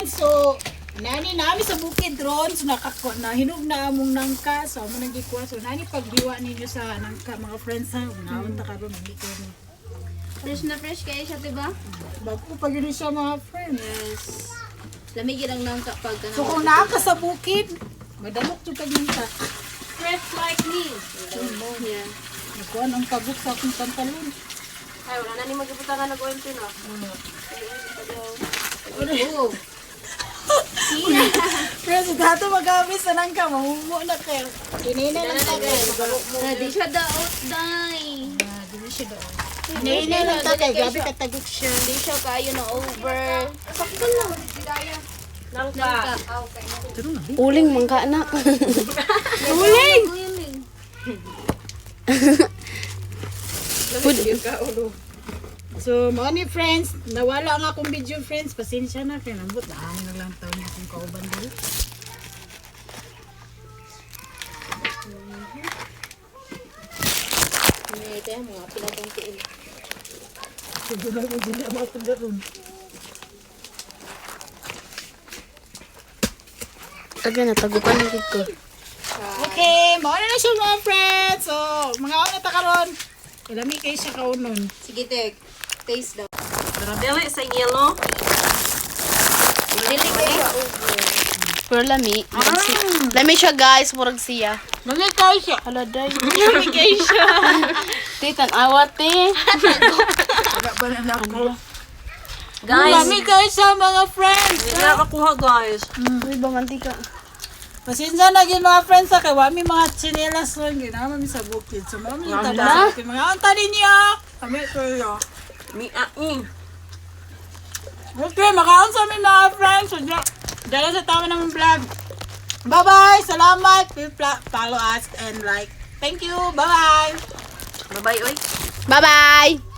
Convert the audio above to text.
So, nani nami sa bukid ron, so nahinog na among nangka, so amo nang gikuha. So, nani pagdiwa ninyo sa nangka, mga friends ha, unaon ta karon hindi ko ni. Fresh na fresh kayo siya, diba? Bago pag yun siya mga friends. Yes. Lamigin lang nang kapag So, kung naaka sa bukid, madamok yung pagningka. fresh like me. Yeah. Nakuha ang pagok sa akong pantalon. Ay, wala na ni magpupunta nga nag-OMT na. Oh. Friends, dato magamit sa nangka, mamumo na kayo. Kinina lang ta kayo. Di siya daot, day. Dili siya doon. Kinina lang ta kayo, gabi katagok siya. Di siya kayo na over. Sakto lang. Nangka. Uling mangka na. Uling! So, mga ni friends, nawala ang akong video friends. Pasensya na, kaya nabot na lang taon niya kung kauban dito. Ito yung mga pinatong tiil. Sige na ko, hindi ako pagdaroon. Taga na tagupan ng ko. Okay, mauna na siya mga friends. So, mga una ta karon. Ilami kayo siya kaunon. Sige, Tek. Taste daw. Dili sa yellow. Dili kayo. Pero lami. Lami siya guys, murag siya. Lami kayo siya. Hala day. Lami kayo siya. Titan awat eh. Wala ba na ako? Guys, Lami kayo siya mga friends. hindi na kakuha guys. Uy ba mantika. Pasensya na gid mga friends sa kay wami mga chinelas lang ginama mi sa bukid. So mami yung Wala. tabak. Mga unta ninyo. Kami kayo. Okay, makaon sa amin mga friends. So, dala sa tama naman vlog. Bye-bye. Salamat. Please follow us and like. Thank you. Bye-bye. Bye-bye, oy. Bye bye.